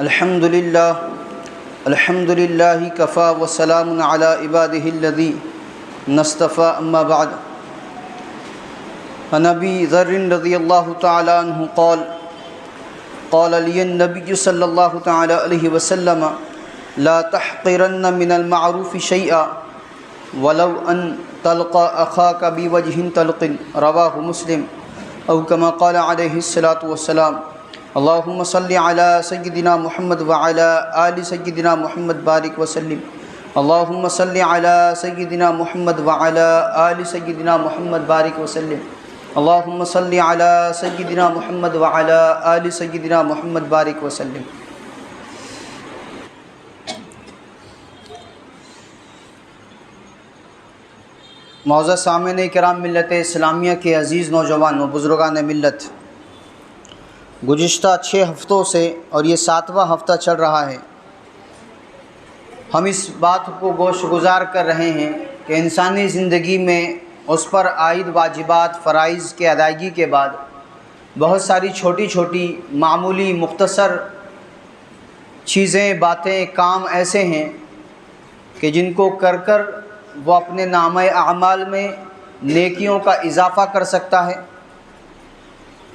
الحمد للہ کفا وسلام علی عبادہ الذین اصطفى اما بعد عن ابی ذر رضی اللہ تعالی عنہ قال لی النبی صلی اللہ تعالی علیہ وسلم لا تحقرن من المعروف شیئا ولو ان تلقى اخاک بوجہ طلق رواہ مسلم او کما قال علیہ الصلاۃ والسلام اللہم صلی علی سیدنا محمد وعلی آل سیدنا محمد بارک وسلم اللہم صلی علی سیدنا محمد وعلی آل سیدنا محمد بارک وسلم اللہم صلی علی سیدنا محمد وعلی آل سیدنا محمد بارک وسلم۔ معزز سامعین کرام ملت اسلامیہ کے عزیز نوجوان و بزرگان ملت، گزشتہ 6 ہفتوں سے اور یہ 7واں ہفتہ چل رہا ہے، ہم اس بات کو گوش گزار کر رہے ہیں کہ انسانی زندگی میں اس پر عائد واجبات فرائض کے ادائیگی کے بعد بہت ساری چھوٹی چھوٹی معمولی مختصر چیزیں باتیں کام ایسے ہیں کہ جن کو کر کر وہ اپنے نامہ اعمال میں نیکیوں کا اضافہ کر سکتا ہے،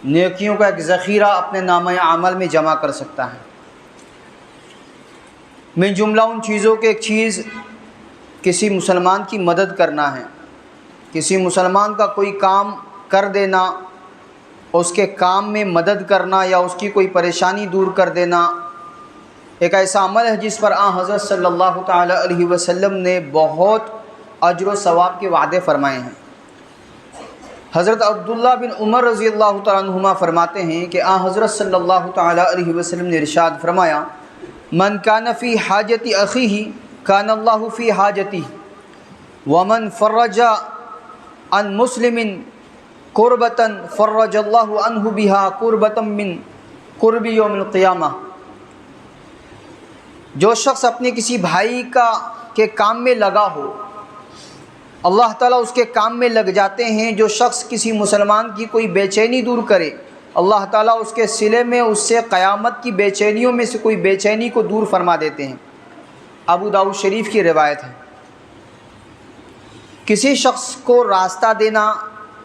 نیکیوں کا ایک ذخیرہ اپنے نامہ اعمال میں جمع کر سکتا ہے۔ من جملہ ان چیزوں کے ایک چیز کسی مسلمان کی مدد کرنا ہے، کسی مسلمان کا کوئی کام کر دینا، اس کے کام میں مدد کرنا یا اس کی کوئی پریشانی دور کر دینا ایک ایسا عمل ہے جس پر حضرت صلی اللہ تعالی علیہ وسلم نے بہت اجر و ثواب کے وعدے فرمائے ہیں۔ حضرت عبداللہ بن عمر رضی اللہ تعالیٰ عنہما فرماتے ہیں کہ حضرت صلی اللہ تعالیٰ علیہ وسلم نے ارشاد فرمایا، من کان فی حاجت اخیہ کان اللہ فی حاجتہ ومن فرج عن مسلم کربۃ فرج اللہ عنہ بہا کربۃ من کرب یوم القیامہ۔ جو شخص اپنے کسی بھائی کے کام میں لگا ہو، اللہ تعالیٰ اس کے کام میں لگ جاتے ہیں۔ جو شخص کسی مسلمان کی کوئی بے چینی دور کرے، اللہ تعالیٰ اس کے صلے میں اس سے قیامت کی بے چینیوں میں سے کوئی بے چینی کو دور فرما دیتے ہیں۔ ابو داؤد شریف کی روایت ہے۔ کسی شخص کو راستہ دینا،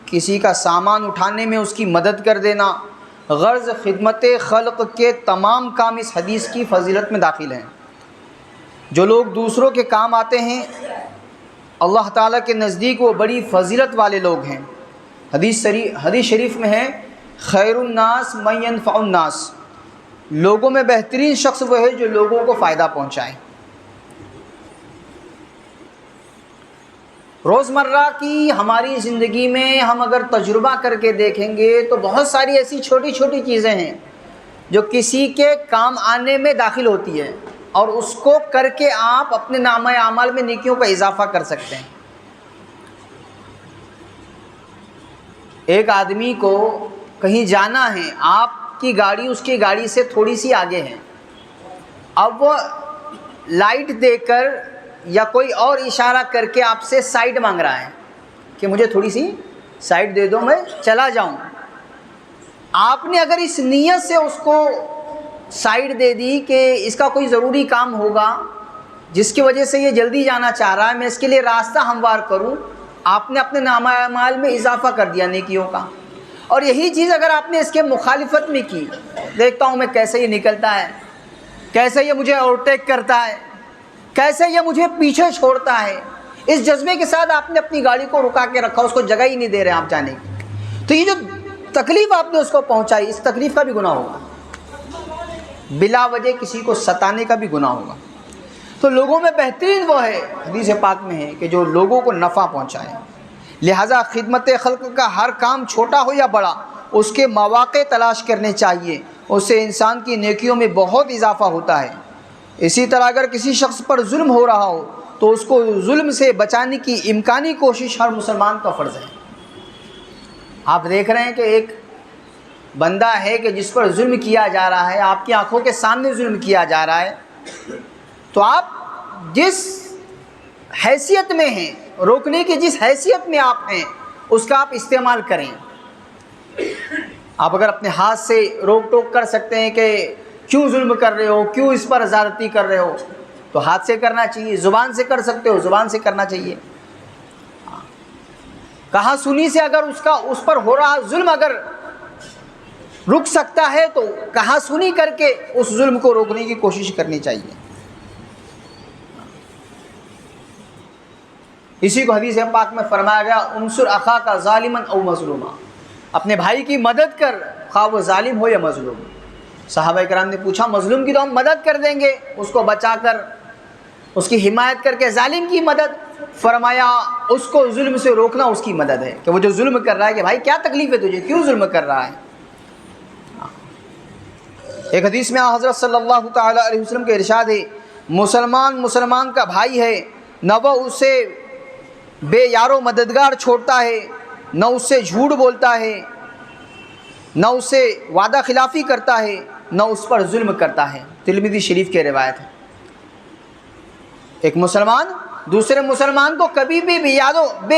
کسی کا سامان اٹھانے میں اس کی مدد کر دینا، غرض خدمت خلق کے تمام کام اس حدیث کی فضیلت میں داخل ہیں۔ جو لوگ دوسروں کے کام آتے ہیں، اللہ تعالیٰ کے نزدیک وہ بڑی فضیلت والے لوگ ہیں۔ حدیث شریف میں ہے، خیر الناس من ینفع الناس، لوگوں میں بہترین شخص وہ ہے جو لوگوں کو فائدہ پہنچائے۔ روزمرہ کی ہماری زندگی میں ہم اگر تجربہ کر کے دیکھیں گے تو بہت ساری ایسی چھوٹی چھوٹی چیزیں ہیں جو کسی کے کام آنے میں داخل ہوتی ہے اور اس کو کر کے آپ اپنے نامہ اعمال میں نیکیوں کا اضافہ کر سکتے ہیں۔ ایک آدمی کو کہیں جانا ہے، آپ کی گاڑی اس کی گاڑی سے تھوڑی سی آگے ہے، اب وہ لائٹ دے کر یا کوئی اور اشارہ کر کے آپ سے سائڈ مانگ رہا ہے کہ مجھے تھوڑی سی سائڈ دے دو، میں چلا جاؤں۔ آپ نے اگر اس نیت سے اس کو سائڈ دے دی کہ اس کا کوئی ضروری کام ہوگا جس کی وجہ سے یہ جلدی جانا چاہ رہا ہے، میں اس کے لیے راستہ ہموار کروں، آپ نے اپنے نامہ اعمال میں اضافہ کر دیا نیکیوں کا۔ اور یہی چیز اگر آپ نے اس کے مخالفت میں کی، دیکھتا ہوں میں کیسے یہ نکلتا ہے، کیسے یہ مجھے اوورٹیک کرتا ہے، کیسے یہ مجھے پیچھے چھوڑتا ہے، اس جذبے کے ساتھ آپ نے اپنی گاڑی کو رکا کے رکھا، اس کو جگہ ہی نہیں دے رہے آپ جانے کی، تو یہ جو تکلیف آپ نے اس کو پہنچائی، اس تکلیف کا بھی گناہ ہوگا، بلا وجہ کسی کو ستانے کا بھی گناہ ہوگا۔ تو لوگوں میں بہترین وہ ہے، حدیث پاک میں ہے، کہ جو لوگوں کو نفع پہنچائے۔ لہٰذا خدمت خلق کا ہر کام چھوٹا ہو یا بڑا، اس کے مواقع تلاش کرنے چاہیے، اس سے انسان کی نیکیوں میں بہت اضافہ ہوتا ہے۔ اسی طرح اگر کسی شخص پر ظلم ہو رہا ہو تو اس کو ظلم سے بچانے کی امکانی کوشش ہر مسلمان کا فرض ہے۔ آپ دیکھ رہے ہیں کہ ایک بندہ ہے کہ جس پر ظلم کیا جا رہا ہے، آپ کی آنکھوں کے سامنے ظلم کیا جا رہا ہے، تو آپ جس حیثیت میں ہیں، روکنے کی جس حیثیت میں آپ ہیں، اس کا آپ استعمال کریں۔ آپ اگر اپنے ہاتھ سے روک ٹوک کر سکتے ہیں کہ کیوں ظلم کر رہے ہو، کیوں اس پر زیادتی کر رہے ہو، تو ہاتھ سے کرنا چاہیے، زبان سے کر سکتے ہو زبان سے کرنا چاہیے۔ کہا سنی سے اگر اس پر ہو رہا ظلم اگر رک سکتا ہے تو کہا سنی کر کے اس ظلم کو روکنے کی کوشش کرنی چاہیے۔ اسی کو حدیث پاک میں فرمایا گیا انصر اخاک ظالما او مظلوما، اپنے بھائی کی مدد کر خواہ وہ ظالم ہو یا مظلوم۔ صحابہ کرام نے پوچھا مظلوم کی تو ہم مدد کر دیں گے، اس کو بچا کر اس کی حمایت کر کے، ظالم کی مدد؟ فرمایا اس کو ظلم سے روکنا اس کی مدد ہے، کہ وہ جو ظلم کر رہا ہے کہ بھائی کیا تکلیف ہے تجھے، کیوں ظلم کر رہا ہے۔ ایک حدیث میں حضرت صلی اللہ تعالی علیہ وسلم کے ارشاد ہے مسلمان کا بھائی ہے، نہ وہ اسے بے یار و مددگار چھوڑتا ہے، نہ اس سے جھوٹ بولتا ہے، نہ اس سے وعدہ خلافی کرتا ہے، نہ اس پر ظلم کرتا ہے۔ ترمذی شریف کی روایت ہے۔ ایک مسلمان دوسرے مسلمان کو کبھی بھی بے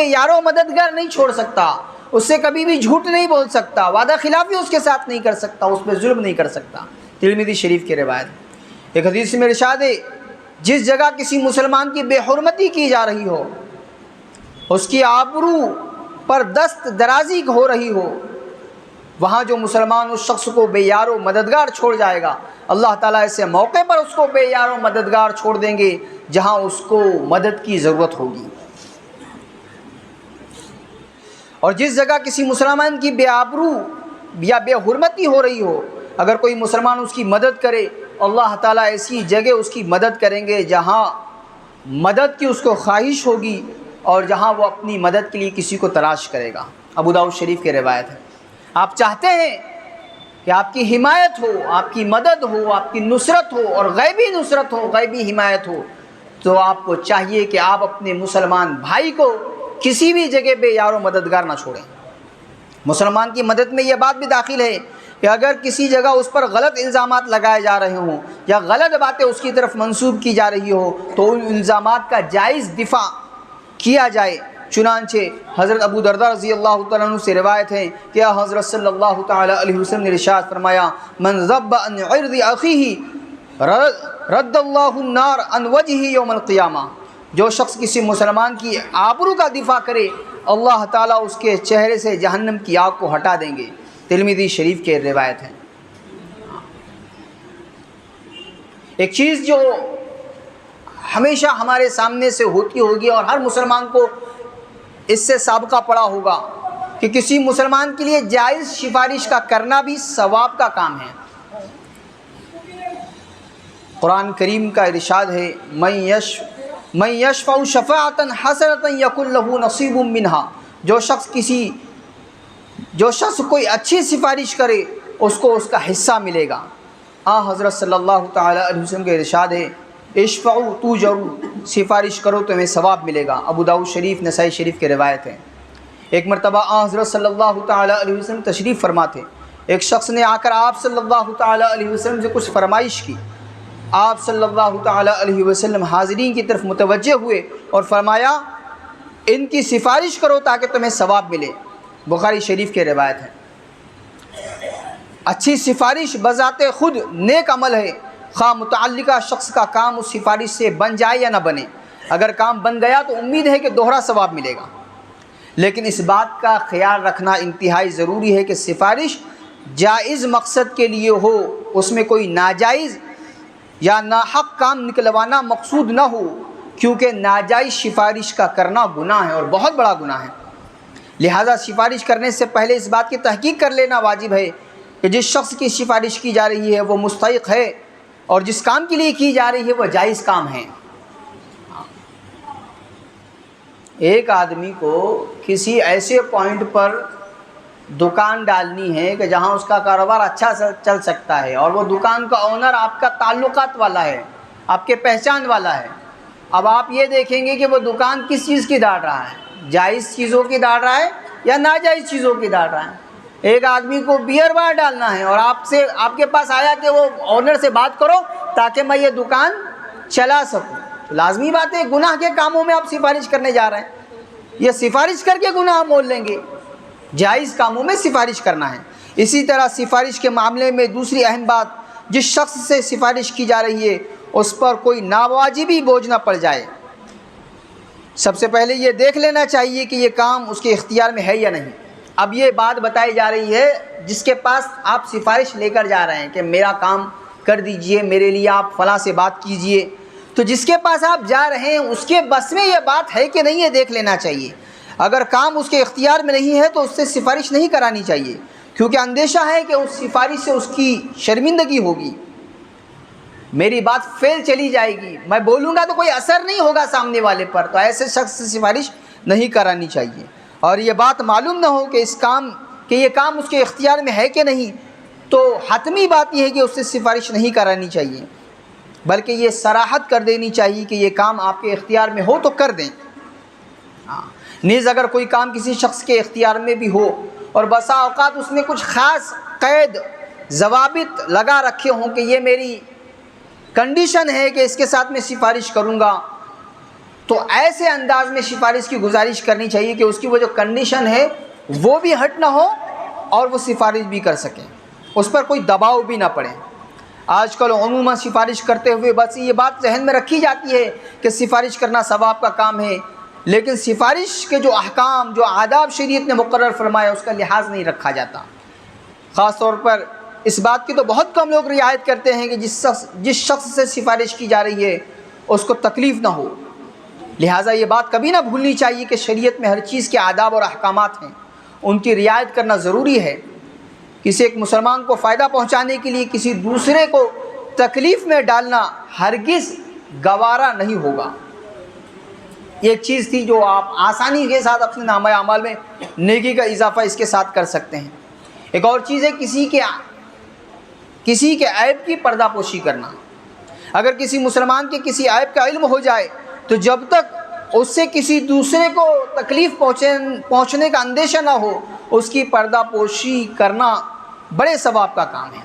یار و مددگار نہیں چھوڑ سکتا، اس سے کبھی بھی جھوٹ نہیں بول سکتا، وعدہ خلافی اس کے ساتھ نہیں کر سکتا، اس پہ ظلم نہیں کر سکتا۔ ترمذی شریف کی روایت۔ ایک حدیث میں ارشاد ہے جس جگہ کسی مسلمان کی بے حرمتی کی جا رہی ہو، اس کی آبرو پر دست درازی ہو رہی ہو، وہاں جو مسلمان اس شخص کو بے یار و مددگار چھوڑ جائے گا، اللہ تعالیٰ ایسے موقع پر اس کو بے یار و مددگار چھوڑ دیں گے جہاں اس کو مدد کی ضرورت ہوگی۔ اور جس جگہ کسی مسلمان کی بے آبرو یا بے حرمتی ہو رہی ہو، اگر کوئی مسلمان اس کی مدد کرے، اللہ تعالیٰ ایسی جگہ اس کی مدد کریں گے جہاں مدد کی اس کو خواہش ہوگی اور جہاں وہ اپنی مدد کے لیے کسی کو تلاش کرے گا۔ ابو داؤد شریف کی روایت ہے۔ آپ چاہتے ہیں کہ آپ کی حمایت ہو، آپ کی مدد ہو، آپ کی نصرت ہو، اور غیبی نصرت ہو، غیبی حمایت ہو، تو آپ کو چاہیے کہ آپ اپنے مسلمان بھائی کو کسی بھی جگہ بے یار و مددگار نہ چھوڑیں۔ مسلمان کی مدد میں یہ بات بھی داخل ہے کہ اگر کسی جگہ اس پر غلط الزامات لگائے جا رہے ہوں یا غلط باتیں اس کی طرف منسوب کی جا رہی ہو تو ان الزامات کا جائز دفاع کیا جائے۔ چنانچہ حضرت ابو درداء رضی اللہ تعالیٰ عنہ سے روایت ہے کہ حضرت صلی اللہ تعالیٰ علیہ وسلم نے ارشاد فرمایا من ذب عن عرض اخیہ رد اللہ النار عن وجہہ یوم القیامہ، جو شخص کسی مسلمان کی آبرو کا دفاع کرے اللہ تعالیٰ اس کے چہرے سے جہنم کی آگ کو ہٹا دیں گے۔ ترمذی شریف کی روایت ہے۔ ایک چیز جو ہمیشہ ہمارے سامنے سے ہوتی ہوگی اور ہر مسلمان کو اس سے سابقہ پڑا ہوگا کہ کسی مسلمان کے لیے جائز سفارش کا کرنا بھی ثواب کا کام ہے۔ قرآن کریم کا ارشاد ہے من یشفع شفاعۃ حسنۃ یکن لہ نصیب منہا، جو شخص کوئی اچھی سفارش کرے اس کو اس کا حصہ ملے گا۔ حضرت صلی اللہ تعالی علیہ وسلم کے ارشاد ہے اشفعوا تؤجروا، سفارش کرو تمہیں ثواب ملے گا۔ ابو داؤد شریف، نسائی شریف کی روایت ہے۔ ایک مرتبہ حضرت صلی اللہ تعالی علیہ وسلم تشریف فرما تھے، ایک شخص نے آ کر آپ صلی اللہ تعالی علیہ وسلم سے کچھ فرمائش کی۔ آپ صلی اللہ تعالی علیہ وسلم حاضرین کی طرف متوجہ ہوئے اور فرمایا ان کی سفارش کرو تاکہ تمہیں ثواب ملے۔ بخاری شریف کی روایت ہے۔ اچھی سفارش بذات خود نیک عمل ہے، خواہ متعلقہ شخص کا کام اس سفارش سے بن جائے یا نہ بنے۔ اگر کام بن گیا تو امید ہے کہ دوہرا ثواب ملے گا، لیکن اس بات کا خیال رکھنا انتہائی ضروری ہے کہ سفارش جائز مقصد کے لیے ہو، اس میں کوئی ناجائز یا ناحق کام نکلوانا مقصود نہ ہو، کیونکہ ناجائز سفارش کا کرنا گناہ ہے اور بہت بڑا گناہ ہے۔ لہذا سفارش کرنے سے پہلے اس بات کی تحقیق کر لینا واجب ہے کہ جس شخص کی سفارش کی جا رہی ہے وہ مستحق ہے اور جس کام کے لیے کی جا رہی ہے وہ جائز کام ہے۔ ایک آدمی کو کسی ایسے پوائنٹ پر دکان ڈالنی ہے کہ جہاں اس کا کاروبار اچھا چل سکتا ہے اور وہ دکان کا اونر آپ کا تعلقات والا ہے، آپ کے پہچان والا ہے۔ اب آپ یہ دیکھیں گے کہ وہ دکان کس چیز کی ڈال رہا ہے، جائز چیزوں کی ڈال رہا ہے یا ناجائز چیزوں کی ڈال رہا ہے۔ ایک آدمی کو بیئر بار ڈالنا ہے اور آپ کے پاس آیا کہ وہ اونر سے بات کرو تاکہ میں یہ دکان چلا سکوں، تو لازمی بات ہے گناہ کے کاموں میں آپ سفارش کرنے جا رہے ہیں، یہ سفارش کر کے گناہ مول لیں گے۔ جائز کاموں میں سفارش کرنا ہے۔ اسی طرح سفارش کے معاملے میں دوسری اہم بات جس شخص سے سفارش کی جا رہی ہے اس پر کوئی ناواجبی بوجھ نہ پڑ جائے۔ سب سے پہلے یہ دیکھ لینا چاہیے کہ یہ کام اس کے اختیار میں ہے یا نہیں۔ اب یہ بات بتائی جا رہی ہے جس کے پاس آپ سفارش لے کر جا رہے ہیں کہ میرا کام کر دیجئے، میرے لیے آپ فلاں سے بات کیجئے، تو جس کے پاس آپ جا رہے ہیں اس کے بس میں یہ بات ہے کہ نہیں، یہ دیکھ لینا چاہیے۔ اگر کام اس کے اختیار میں نہیں ہے تو اس سے سفارش نہیں کرانی چاہیے، کیونکہ اندیشہ ہے کہ اس سفارش سے اس کی شرمندگی ہوگی، میری بات فیل چلی جائے گی، میں بولوں گا تو کوئی اثر نہیں ہوگا سامنے والے پر، تو ایسے شخص سے سفارش نہیں کرانی چاہیے۔ اور یہ بات معلوم نہ ہو کہ یہ کام اس کے اختیار میں ہے کہ نہیں، تو حتمی بات یہ ہے کہ اس سے سفارش نہیں کرانی چاہیے، بلکہ یہ صراحت کر دینی چاہیے کہ یہ کام آپ کے اختیار میں ہو تو کر دیں۔ نیز اگر کوئی کام کسی شخص کے اختیار میں بھی ہو اور بسا اوقات اس نے کچھ خاص قید ضوابط لگا رکھے ہوں کہ یہ میری کنڈیشن ہے کہ اس کے ساتھ میں سفارش کروں گا، تو ایسے انداز میں سفارش کی گزارش کرنی چاہیے کہ اس کی وہ جو کنڈیشن ہے وہ بھی ہٹ نہ ہو اور وہ سفارش بھی کر سکیں، اس پر کوئی دباؤ بھی نہ پڑے۔ آج کل عموماً سفارش کرتے ہوئے بس یہ بات ذہن میں رکھی جاتی ہے کہ سفارش کرنا ثواب کا کام ہے، لیکن سفارش کے جو احکام، جو آداب شریعت نے مقرر فرمایا اس کا لحاظ نہیں رکھا جاتا۔ خاص طور پر اس بات کی تو بہت کم لوگ رعایت کرتے ہیں کہ جس شخص سے سفارش کی جا رہی ہے اس کو تکلیف نہ ہو۔ لہٰذا یہ بات کبھی نہ بھولنی چاہیے کہ شریعت میں ہر چیز کے آداب اور احکامات ہیں، ان کی رعایت کرنا ضروری ہے۔ کسی ایک مسلمان کو فائدہ پہنچانے کے لیے کسی دوسرے کو تکلیف میں ڈالنا ہرگز گوارا نہیں ہوگا۔ یہ ایک چیز تھی جو آپ آسانی کے ساتھ اپنے نامہ اعمال میں نیکی کا اضافہ اس کے ساتھ کر سکتے ہیں۔ ایک اور چیز ہے کسی کے عیب کی پردہ پوشی کرنا۔ اگر کسی مسلمان کے کسی عیب کا علم ہو جائے تو جب تک اس سے کسی دوسرے کو تکلیف پہنچنے کا اندیشہ نہ ہو، اس کی پردہ پوشی کرنا بڑے ثواب کا کام ہے۔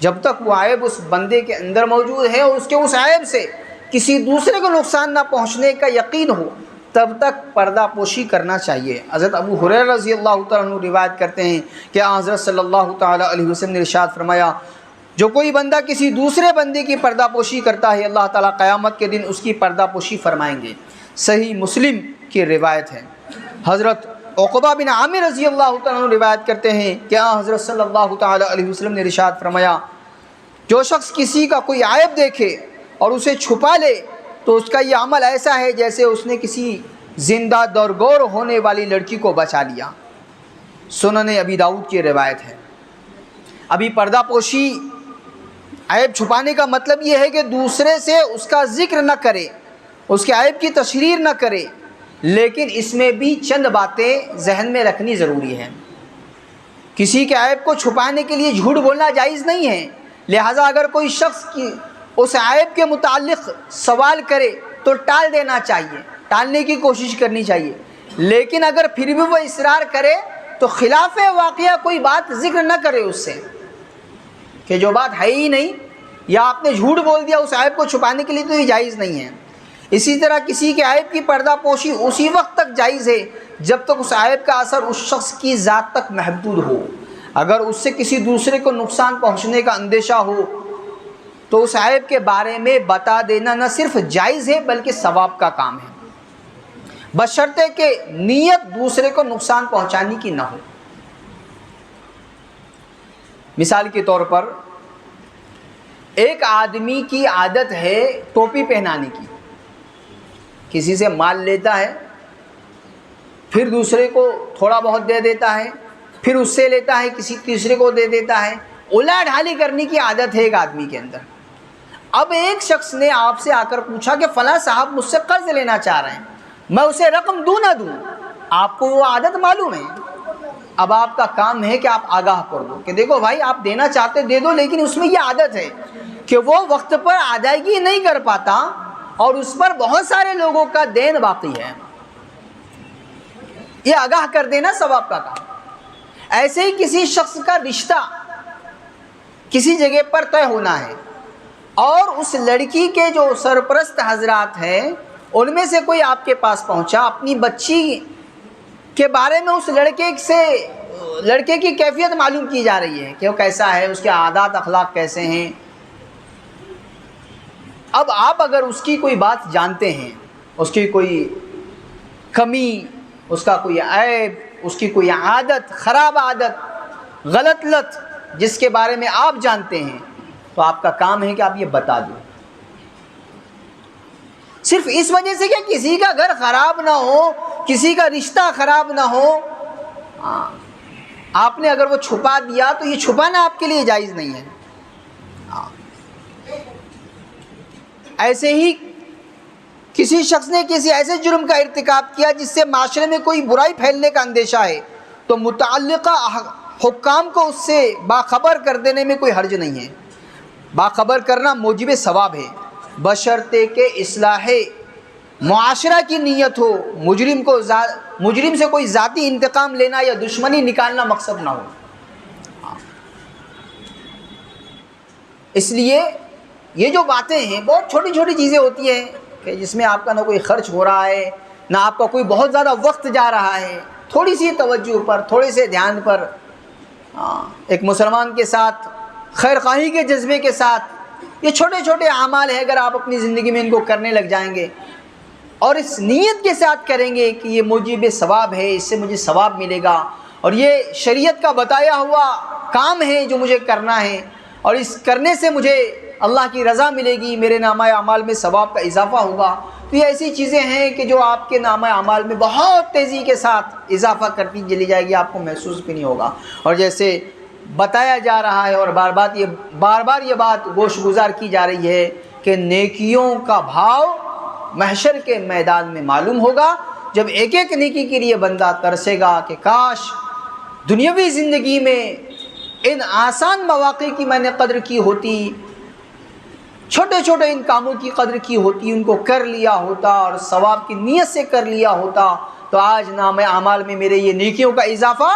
جب تک وہ عیب اس بندے کے اندر موجود ہے اور اس کے اس عیب سے کسی دوسرے کو نقصان نہ پہنچنے کا یقین ہو، تب تک پردہ پوشی کرنا چاہیے۔ حضرت ابو ہریرہ رضی اللہ تعالیٰ عنہ روایت کرتے ہیں کہ حضرت صلی اللہ تعالیٰ علیہ وسلم نے ارشاد فرمایا، جو کوئی بندہ کسی دوسرے بندے کی پردہ پوشی کرتا ہے اللہ تعالیٰ قیامت کے دن اس کی پردہ پوشی فرمائیں گے۔ صحیح مسلم کی روایت ہے۔ حضرت عقبہ بن عامر رضی اللہ تعالیٰ عنہ روایت کرتے ہیں کہ حضرت صلی اللہ تعالیٰ علیہ وسلم نے ارشاد فرمایا، جو شخص کسی کا کوئی عیب دیکھے اور اسے چھپا لے تو اس کا یہ عمل ایسا ہے جیسے اس نے کسی زندہ درگور ہونے والی لڑکی کو بچا لیا۔ سنن ابی داؤد کی روایت ہے۔ ابھی پردہ پوشی، عیب چھپانے کا مطلب یہ ہے کہ دوسرے سے اس کا ذکر نہ کرے، اس کے عیب کی تشہیر نہ کرے، لیکن اس میں بھی چند باتیں ذہن میں رکھنی ضروری ہے۔ کسی کے عیب کو چھپانے کے لیے جھوٹ بولنا جائز نہیں ہے، لہٰذا اگر کوئی شخص اس عیب کے متعلق سوال کرے تو ٹال دینا چاہیے، ٹالنے کی کوشش کرنی چاہیے، لیکن اگر پھر بھی وہ اصرار کرے تو خلاف واقعہ کوئی بات ذکر نہ کرے اس سے، کہ جو بات ہے ہی نہیں یا آپ نے جھوٹ بول دیا اس عیب کو چھپانے کے لیے، تو یہ جائز نہیں ہے۔ اسی طرح کسی کے عیب کی پردہ پوشی اسی وقت تک جائز ہے جب تک اس عیب کا اثر اس شخص کی ذات تک محدود ہو۔ اگر اس سے کسی دوسرے کو نقصان پہنچنے کا اندیشہ ہو تو اس عیب کے بارے میں بتا دینا نہ صرف جائز ہے بلکہ ثواب کا کام ہے، بشرطے کہ نیت دوسرے کو نقصان پہنچانے کی نہ ہو۔ مثال کے طور پر ایک آدمی کی عادت ہے ٹوپی پہنانے کی، کسی سے مال لیتا ہے، پھر دوسرے کو تھوڑا بہت دے دیتا ہے، پھر اس سے لیتا ہے کسی تیسرے کو دے دیتا ہے، الا ڈھالی کرنے کی عادت ہے ایک آدمی کے اندر۔ اب ایک شخص نے آپ سے آ کر پوچھا کہ فلاں صاحب مجھ سے قرض لینا چاہ رہے ہیں، میں اسے رقم دوں نہ دوں؟ آپ کو وہ عادت معلوم ہے، اب آپ کا کام ہے کہ آپ آگاہ کر دو کہ دیکھو بھائی آپ دینا چاہتے دے دو، لیکن اس میں یہ عادت ہے کہ وہ وقت پر ادائیگی نہیں کر پاتا اور اس پر بہت سارے لوگوں کا دین باقی ہے۔ یہ آگاہ کر دینا ثواب کا کام۔ ایسے ہی کسی شخص کا رشتہ کسی جگہ پر طے ہونا ہے اور اس لڑکی کے جو سرپرست حضرات ہیں ان میں سے کوئی آپ کے پاس پہنچا، اپنی بچی کے بارے میں اس لڑکے سے لڑکے کی کیفیت معلوم کی جا رہی ہے کہ وہ کیسا ہے، اس کے عادات اخلاق کیسے ہیں۔ اب آپ اگر اس کی کوئی بات جانتے ہیں، اس کی کوئی کمی، اس کا کوئی عیب، اس کی کوئی عادت، خراب عادت، غلط لت جس کے بارے میں آپ جانتے ہیں، تو آپ کا کام ہے کہ آپ یہ بتا دیں۔ صرف اس وجہ سے کہ کسی کا گھر خراب نہ ہو، کسی کا رشتہ خراب نہ ہو، آپ نے اگر وہ چھپا دیا تو یہ چھپانا آپ کے لیے جائز نہیں ہے۔ ایسے ہی کسی شخص نے کسی ایسے جرم کا ارتکاب کیا جس سے معاشرے میں کوئی برائی پھیلنے کا اندیشہ ہے، تو متعلقہ حکام کو اس سے باخبر کر دینے میں کوئی حرج نہیں ہے۔ باخبر کرنا موجب ثواب ہے، بشرطے کہ اصلاح معاشرہ کی نیت ہو، مجرم سے کوئی ذاتی انتقام لینا یا دشمنی نکالنا مقصد نہ ہو۔ اس لیے یہ جو باتیں ہیں بہت چھوٹی چھوٹی چیزیں ہوتی ہیں کہ جس میں آپ کا نہ کوئی خرچ ہو رہا ہے، نہ آپ کا کوئی بہت زیادہ وقت جا رہا ہے، تھوڑی سی توجہ پر، تھوڑے سے دھیان پر، ایک مسلمان کے ساتھ خیر خواہی کے جذبے کے ساتھ یہ چھوٹے چھوٹے اعمال ہیں، اگر آپ اپنی زندگی میں ان کو کرنے لگ جائیں گے اور اس نیت کے ساتھ کریں گے کہ یہ موجب ثواب ہے، اس سے مجھے ثواب ملے گا، اور یہ شریعت کا بتایا ہوا کام ہے جو مجھے کرنا ہے، اور اس کرنے سے مجھے اللہ کی رضا ملے گی، میرے نامہ اعمال میں ثواب کا اضافہ ہوگا، تو یہ ایسی چیزیں ہیں کہ جو آپ کے نامہ اعمال میں بہت تیزی کے ساتھ اضافہ کرتی چلی جائے گی، آپ کو محسوس بھی نہیں ہوگا۔ اور جیسے بتایا جا رہا ہے اور بار بار یہ بات گوش گزار کی جا رہی ہے کہ نیکیوں کا بھاؤ محشر کے میدان میں معلوم ہوگا، جب ایک ایک نیکی کے لیے بندہ ترسے گا کہ کاش دنیاوی زندگی میں ان آسان مواقع کی میں نے قدر کی ہوتی، چھوٹے چھوٹے ان کاموں کی قدر کی ہوتی، ان کو کر لیا ہوتا اور ثواب کی نیت سے کر لیا ہوتا، تو آج نامہ اعمال میں میرے یہ نیکیوں کا اضافہ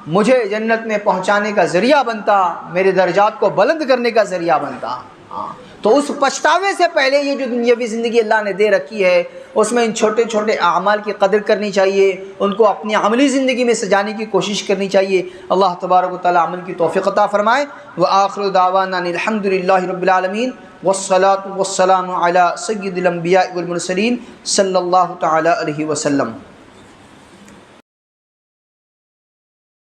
مجھے جنت میں پہنچانے کا ذریعہ بنتا، میرے درجات کو بلند کرنے کا ذریعہ بنتا۔ تو اس پچھتاوے سے پہلے یہ جو دنیاوی زندگی اللہ نے دے رکھی ہے، اس میں ان چھوٹے چھوٹے اعمال کی قدر کرنی چاہیے، ان کو اپنی عملی زندگی میں سجانے کی کوشش کرنی چاہیے۔ اللہ تبارک و تعالی عمل کی توفیق عطا فرمائے۔ وآخر دعوانا الحمد للہ رب العالمین، والصلاة والسلام علی سید الانبیاء والمرسلین صلی اللہ تعالی علیہ وسلم۔